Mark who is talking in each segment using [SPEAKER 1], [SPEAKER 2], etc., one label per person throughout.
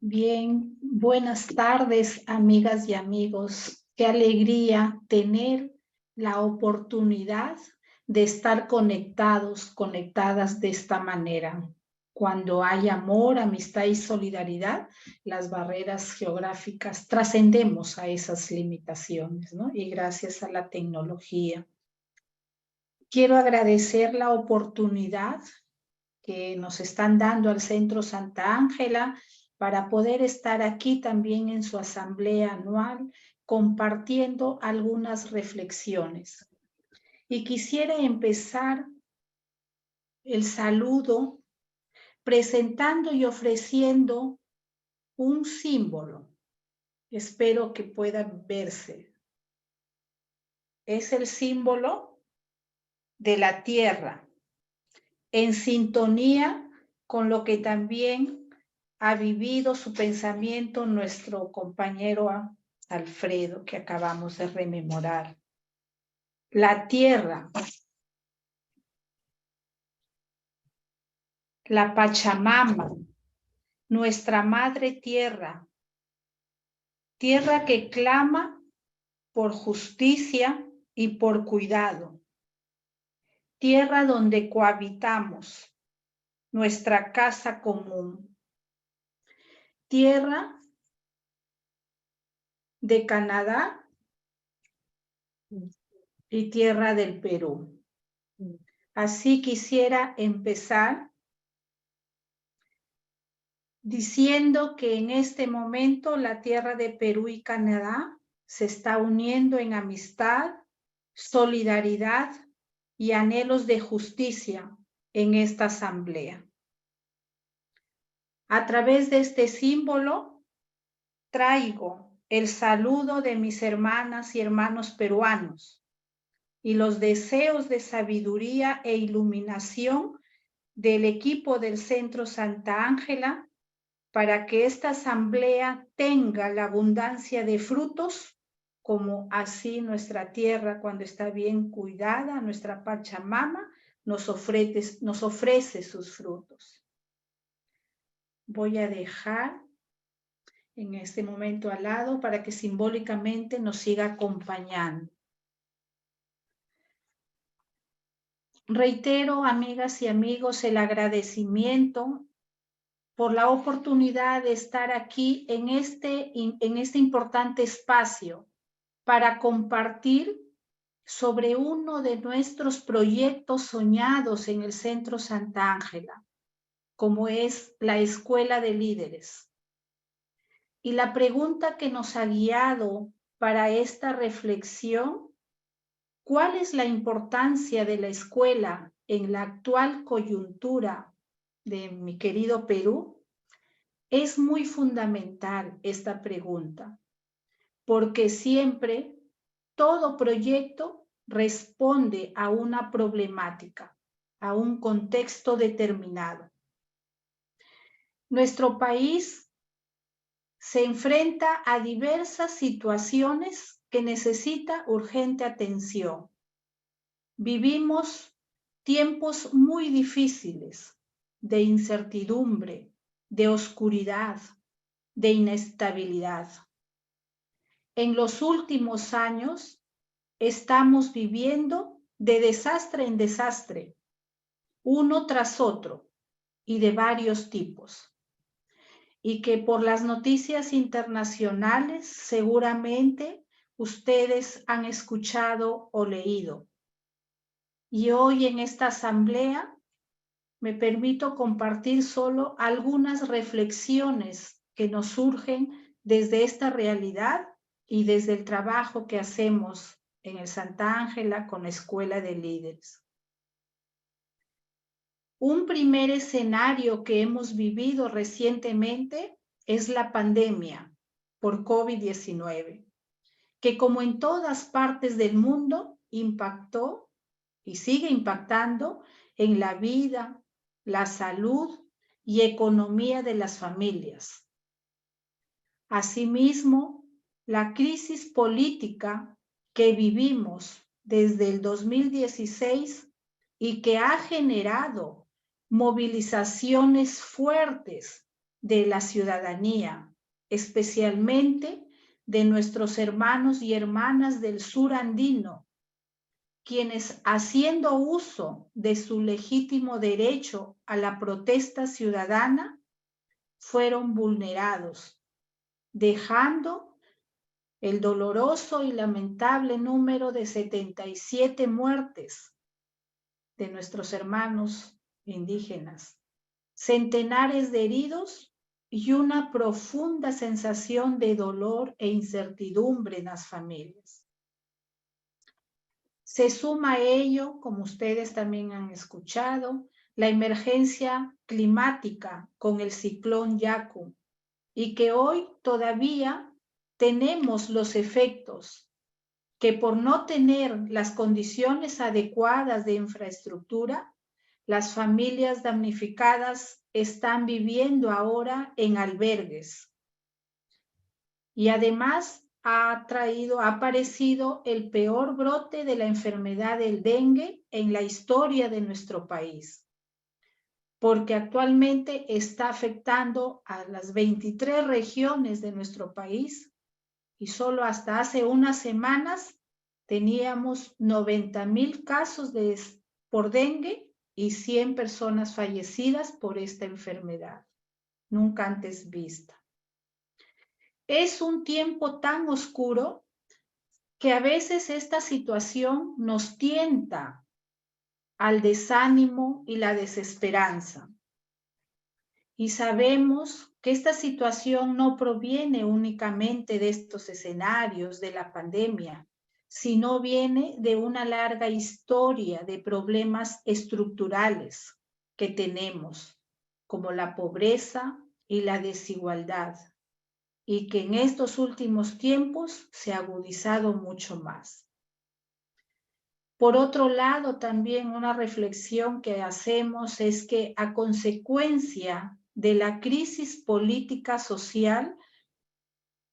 [SPEAKER 1] Bien, buenas tardes, amigas y amigos. Qué alegría tener la oportunidad de estar conectadas de esta manera. Cuando hay amor, amistad y solidaridad, las barreras geográficas trascendemos a esas limitaciones, ¿no? Y gracias a la tecnología. Quiero agradecer la oportunidad que nos están dando al Centro Santa Ángela para poder estar aquí también en su asamblea anual compartiendo algunas reflexiones. Y quisiera empezar el saludo presentando y ofreciendo un símbolo. Espero que pueda verse. Es el símbolo de la tierra, en sintonía con lo que también ha vivido su pensamiento nuestro compañero Alfredo, que acabamos de rememorar. La tierra, la Pachamama, nuestra madre tierra, tierra que clama por justicia y por cuidado, tierra donde cohabitamos, nuestra casa común, tierra de Canadá y tierra del Perú. Así quisiera empezar diciendo que en este momento la tierra de Perú y Canadá se está uniendo en amistad, solidaridad y anhelos de justicia en esta asamblea. A través de este símbolo traigo el saludo de mis hermanas y hermanos peruanos y los deseos de sabiduría e iluminación del equipo del Centro Santa Ángela para que esta asamblea tenga la abundancia de frutos, como así nuestra tierra, cuando está bien cuidada, nuestra Pachamama, nos ofrece sus frutos. Voy a dejar en este momento al lado para que simbólicamente nos siga acompañando. Reitero, amigas y amigos, el agradecimiento por la oportunidad de estar aquí en este importante espacio para compartir sobre uno de nuestros proyectos soñados en el Centro Santa Ángela, como es la Escuela de Líderes. Y la pregunta que nos ha guiado para esta reflexión: ¿cuál es la importancia de la escuela en la actual coyuntura de mi querido Perú? Es muy fundamental esta pregunta, porque siempre todo proyecto responde a una problemática, a un contexto determinado. Nuestro país se enfrenta a diversas situaciones que necesitan urgente atención. Vivimos tiempos muy difíciles de incertidumbre, de oscuridad, de inestabilidad. En los últimos años estamos viviendo de desastre en desastre, uno tras otro y de varios tipos. Y que por las noticias internacionales seguramente ustedes han escuchado o leído. Y hoy en esta asamblea me permito compartir solo algunas reflexiones que nos surgen desde esta realidad y desde el trabajo que hacemos en el Santa Ángela con la Escuela de Líderes. Un primer escenario que hemos vivido recientemente es la pandemia por COVID-19, que como en todas partes del mundo impactó y sigue impactando en la vida, la salud y economía de las familias. Asimismo, la crisis política que vivimos desde el 2016 y que ha generado movilizaciones fuertes de la ciudadanía, especialmente de nuestros hermanos y hermanas del sur andino, quienes, haciendo uso de su legítimo derecho a la protesta ciudadana, fueron vulnerados, dejando el doloroso y lamentable número de 77 muertes de nuestros hermanos indígenas, centenares de heridos y una profunda sensación de dolor e incertidumbre en las familias. Se suma a ello, como ustedes también han escuchado, la emergencia climática con el ciclón Yaku, y que hoy todavía tenemos los efectos, que por no tener las condiciones adecuadas de infraestructura, las familias damnificadas están viviendo ahora en albergues. Y además ha aparecido el peor brote de la enfermedad del dengue en la historia de nuestro país, porque actualmente está afectando a las 23 regiones de nuestro país y solo hasta hace unas semanas teníamos 90,000 casos por dengue y 100 personas fallecidas por esta enfermedad, nunca antes vista. Es un tiempo tan oscuro que a veces esta situación nos tienta al desánimo y la desesperanza. Y sabemos que esta situación no proviene únicamente de estos escenarios de la pandemia, sino viene de una larga historia de problemas estructurales que tenemos, como la pobreza y la desigualdad, y que en estos últimos tiempos se ha agudizado mucho más. Por otro lado, también una reflexión que hacemos es que a consecuencia de la crisis política social,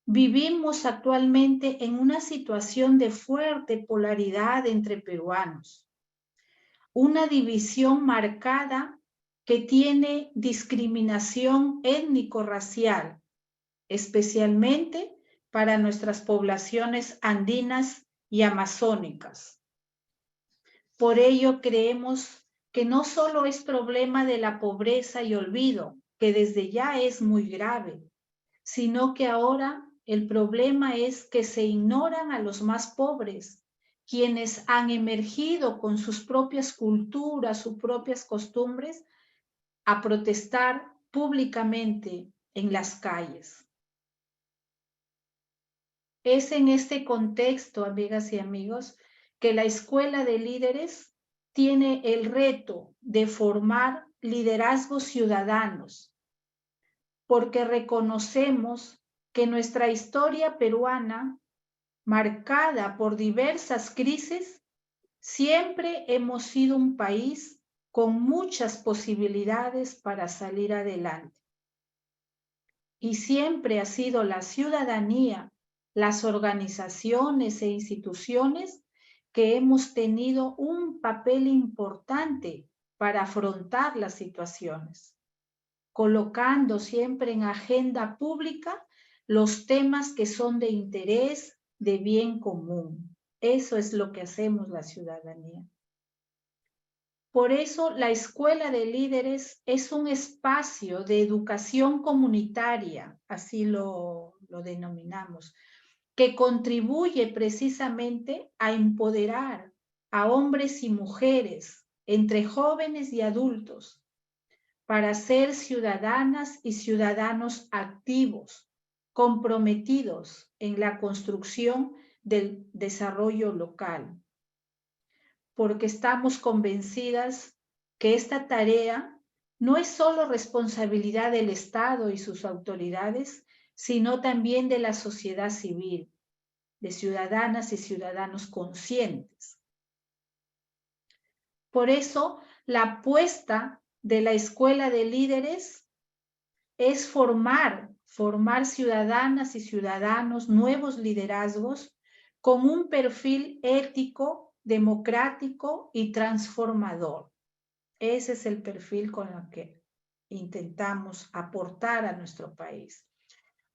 [SPEAKER 1] vivimos actualmente en una situación de fuerte polaridad entre peruanos, una división marcada que tiene discriminación étnico-racial, especialmente para nuestras poblaciones andinas y amazónicas. Por ello creemos que no solo es problema de la pobreza y olvido, que desde ya es muy grave, sino que ahora el problema es que se ignoran a los más pobres, quienes han emergido con sus propias culturas, sus propias costumbres, a protestar públicamente en las calles. Es en este contexto, amigas y amigos, que la Escuela de Líderes tiene el reto de formar liderazgos ciudadanos, porque reconocemos que nuestra historia peruana, marcada por diversas crisis, siempre hemos sido un país con muchas posibilidades para salir adelante. Y siempre ha sido la ciudadanía, las organizaciones e instituciones que hemos tenido un papel importante para afrontar las situaciones, colocando siempre en agenda pública los temas que son de interés, de bien común. Eso es lo que hacemos la ciudadanía. Por eso la Escuela de Líderes es un espacio de educación comunitaria, así lo denominamos, que contribuye precisamente a empoderar a hombres y mujeres, entre jóvenes y adultos, para ser ciudadanas y ciudadanos activos, comprometidos en la construcción del desarrollo local, porque estamos convencidas que esta tarea no es solo responsabilidad del Estado y sus autoridades, sino también de la sociedad civil, de ciudadanas y ciudadanos conscientes. Por eso, la apuesta de la Escuela de Líderes es formar ciudadanas y ciudadanos, nuevos liderazgos, con un perfil ético, democrático y transformador. Ese es el perfil con el que intentamos aportar a nuestro país.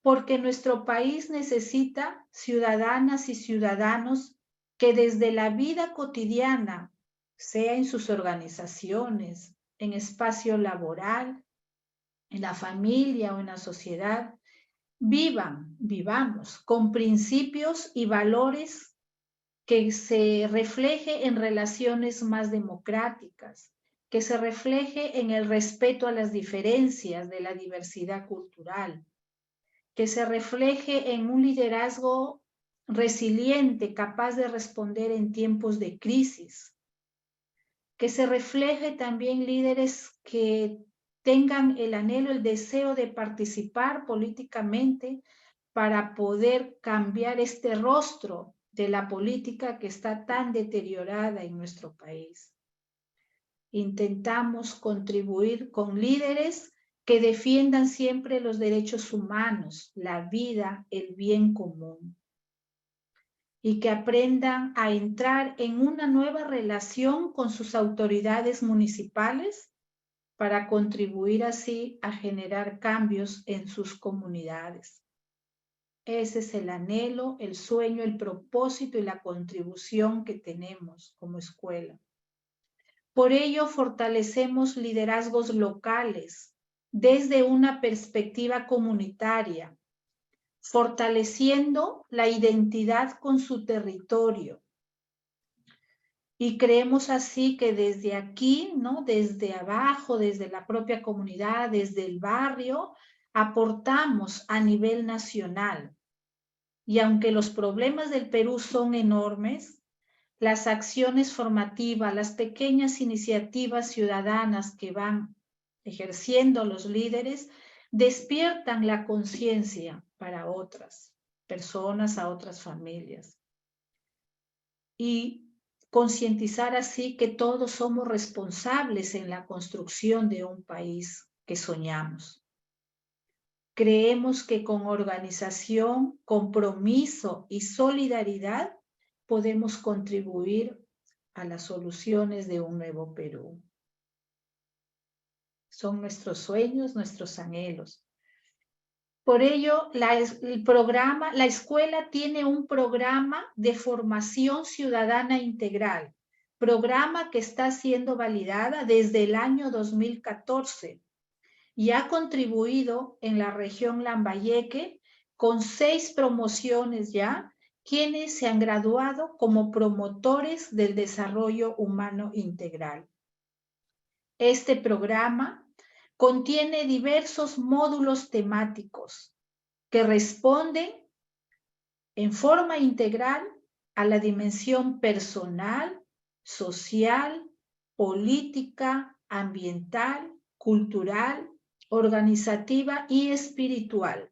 [SPEAKER 1] Porque nuestro país necesita ciudadanas y ciudadanos que desde la vida cotidiana, sea en sus organizaciones, en espacio laboral, en la familia o en la sociedad, vivamos con principios y valores que se refleje en relaciones más democráticas, que se refleje en el respeto a las diferencias de la diversidad cultural, que se refleje en un liderazgo resiliente, capaz de responder en tiempos de crisis, que se refleje también líderes que tengan el anhelo, el deseo de participar políticamente para poder cambiar este rostro de la política que está tan deteriorada en nuestro país. Intentamos contribuir con líderes que defiendan siempre los derechos humanos, la vida, el bien común, y que aprendan a entrar en una nueva relación con sus autoridades municipales para contribuir así a generar cambios en sus comunidades. Ese es el anhelo, el sueño, el propósito y la contribución que tenemos como escuela. Por ello, fortalecemos liderazgos locales desde una perspectiva comunitaria, fortaleciendo la identidad con su territorio. Y creemos así que desde aquí, ¿no? Desde abajo, desde la propia comunidad, desde el barrio, aportamos a nivel nacional. Y aunque los problemas del Perú son enormes, las acciones formativas, las pequeñas iniciativas ciudadanas que van ejerciendo los líderes, despiertan la conciencia para otras personas, a otras familias. Y concientizar así que todos somos responsables en la construcción de un país que soñamos. Creemos que con organización, compromiso y solidaridad podemos contribuir a las soluciones de un nuevo Perú. Son nuestros sueños, nuestros anhelos. Por ello, la escuela tiene un programa de formación ciudadana integral, programa que está siendo validada desde el año 2014 y ha contribuido en la región Lambayeque con 6 promociones ya, quienes se han graduado como promotores del desarrollo humano integral. Este programa contiene diversos módulos temáticos que responden en forma integral a la dimensión personal, social, política, ambiental, cultural, organizativa y espiritual.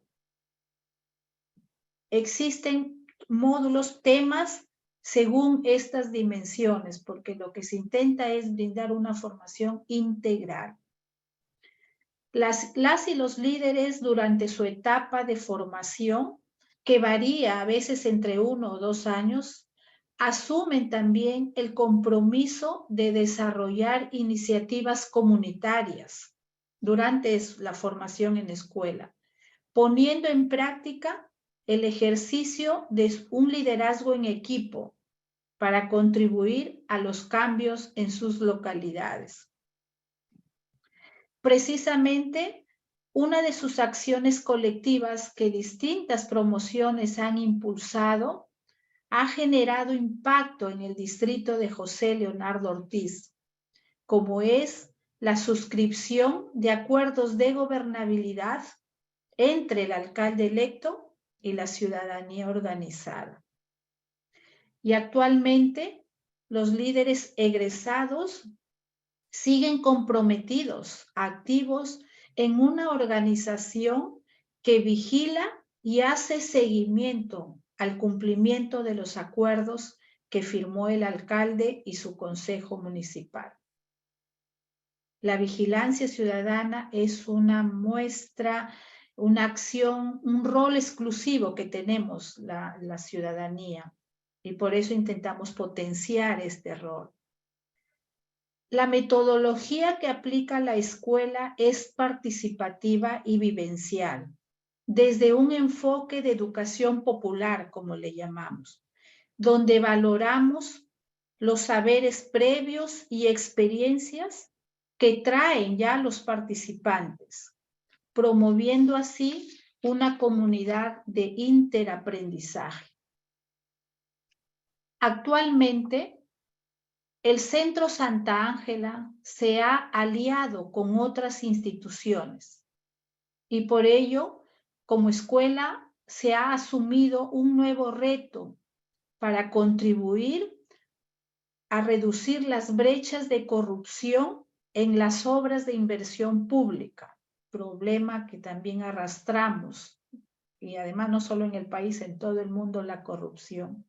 [SPEAKER 1] Existen módulos, temas según estas dimensiones, porque lo que se intenta es brindar una formación integral. Las y los líderes durante su etapa de formación, que varía a veces entre 1 o 2 años, asumen también el compromiso de desarrollar iniciativas comunitarias durante la formación en escuela, poniendo en práctica el ejercicio de un liderazgo en equipo para contribuir a los cambios en sus localidades. Precisamente, una de sus acciones colectivas que distintas promociones han impulsado ha generado impacto en el distrito de José Leonardo Ortiz, como es la suscripción de acuerdos de gobernabilidad entre el alcalde electo y la ciudadanía organizada. Y actualmente los líderes egresados siguen comprometidos, activos en una organización que vigila y hace seguimiento al cumplimiento de los acuerdos que firmó el alcalde y su consejo municipal. La vigilancia ciudadana es una muestra, una acción, un rol exclusivo que tenemos la ciudadanía y por eso intentamos potenciar este rol. La metodología que aplica la escuela es participativa y vivencial, desde un enfoque de educación popular, como le llamamos, donde valoramos los saberes previos y experiencias que traen ya los participantes, promoviendo así una comunidad de interaprendizaje. Actualmente, el Centro Santa Ángela se ha aliado con otras instituciones y por ello, como escuela, se ha asumido un nuevo reto para contribuir a reducir las brechas de corrupción en las obras de inversión pública, problema que también arrastramos, y además no solo en el país, en todo el mundo la corrupción.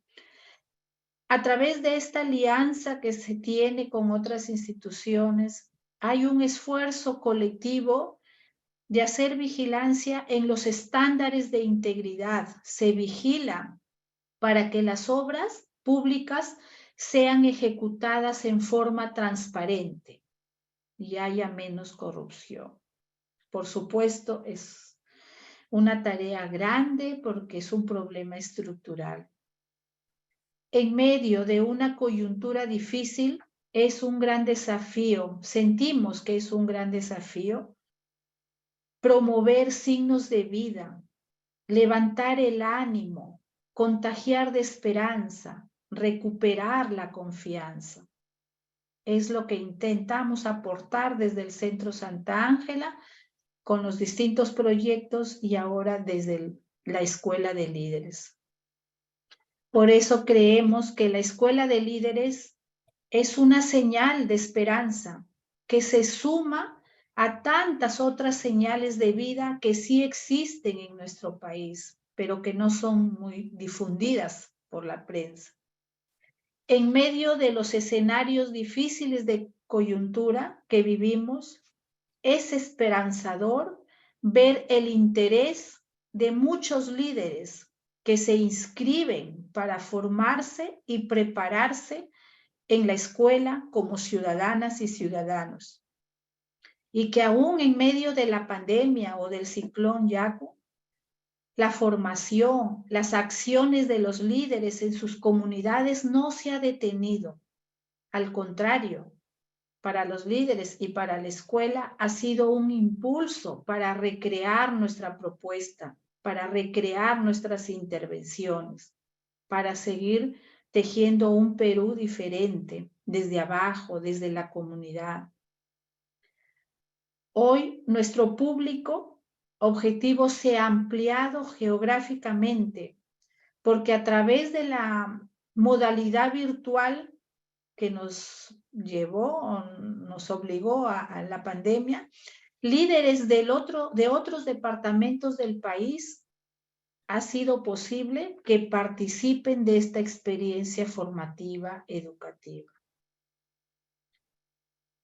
[SPEAKER 1] A través de esta alianza que se tiene con otras instituciones, hay un esfuerzo colectivo de hacer vigilancia en los estándares de integridad. Se vigila para que las obras públicas sean ejecutadas en forma transparente y haya menos corrupción. Por supuesto, es una tarea grande porque es un problema estructural. En medio de una coyuntura difícil, es un gran desafío, sentimos que es un gran desafío, promover signos de vida, levantar el ánimo, contagiar de esperanza, recuperar la confianza. Es lo que intentamos aportar desde el Centro Santa Ángela con los distintos proyectos y ahora desde la Escuela de Líderes. Por eso creemos que la Escuela de Líderes es una señal de esperanza que se suma a tantas otras señales de vida que sí existen en nuestro país, pero que no son muy difundidas por la prensa. En medio de los escenarios difíciles de coyuntura que vivimos, es esperanzador ver el interés de muchos líderes que se inscriben para formarse y prepararse en la escuela como ciudadanas y ciudadanos. Y que aún en medio de la pandemia o del ciclón Yaku, la formación, las acciones de los líderes en sus comunidades no se ha detenido. Al contrario, para los líderes y para la escuela ha sido un impulso para recrear nuestra propuesta, para recrear nuestras intervenciones, para seguir tejiendo un Perú diferente, desde abajo, desde la comunidad. Hoy nuestro público objetivo se ha ampliado geográficamente, porque a través de la modalidad virtual que nos llevó, nos obligó a la pandemia, líderes de otros departamentos del país ha sido posible que participen de esta experiencia formativa educativa.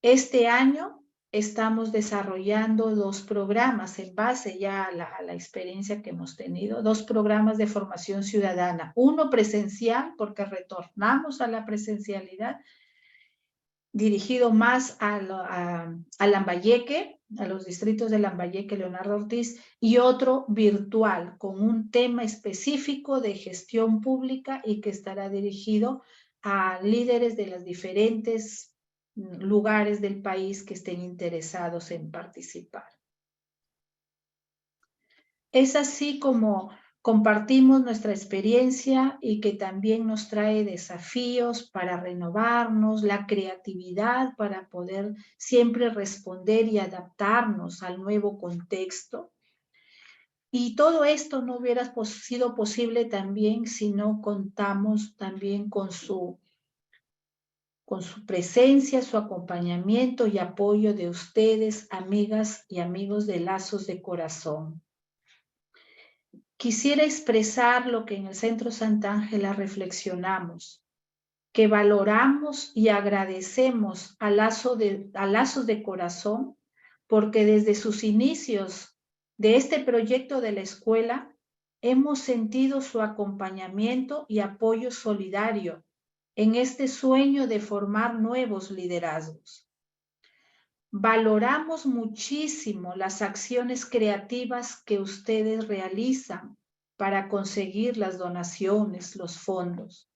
[SPEAKER 1] Este año estamos desarrollando 2 programas en base ya a la experiencia que hemos tenido, 2 programas de formación ciudadana, uno presencial porque retornamos a la presencialidad, dirigido más a Lambayeque, a los distritos de Lambayeque, Leonardo Ortiz, y otro virtual, con un tema específico de gestión pública y que estará dirigido a líderes de los diferentes lugares del país que estén interesados en participar. Es así como compartimos nuestra experiencia y que también nos trae desafíos para renovarnos, la creatividad para poder siempre responder y adaptarnos al nuevo contexto. Y todo esto no hubiera sido posible también si no contamos también con su presencia, su acompañamiento y apoyo de ustedes, amigas y amigos de Lazos de Corazón. Quisiera expresar lo que en el Centro Santa Ángela reflexionamos, que valoramos y agradecemos a Lazos de Corazón, porque desde sus inicios de este proyecto de la escuela, hemos sentido su acompañamiento y apoyo solidario en este sueño de formar nuevos liderazgos. Valoramos muchísimo las acciones creativas que ustedes realizan para conseguir las donaciones, los fondos.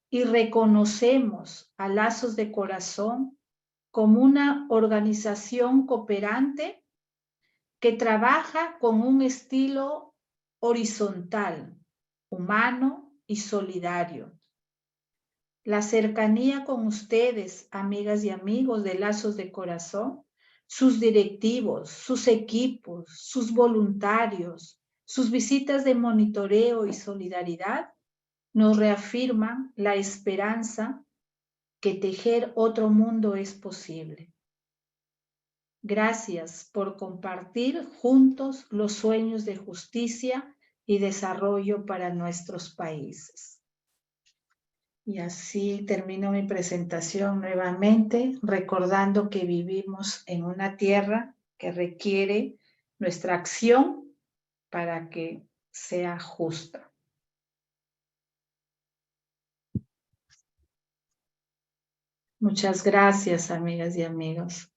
[SPEAKER 1] Y reconocemos a Lazos de Corazón como una organización cooperante que trabaja con un estilo horizontal, humano y solidario. La cercanía con ustedes, amigas y amigos de Lazos de Corazón, sus directivos, sus equipos, sus voluntarios, sus visitas de monitoreo y solidaridad, nos reafirman la esperanza que tejer otro mundo es posible. Gracias por compartir juntos los sueños de justicia y desarrollo para nuestros países. Y así termino mi presentación nuevamente, recordando que vivimos en una tierra que requiere nuestra acción para que sea justa. Muchas gracias, amigas y amigos.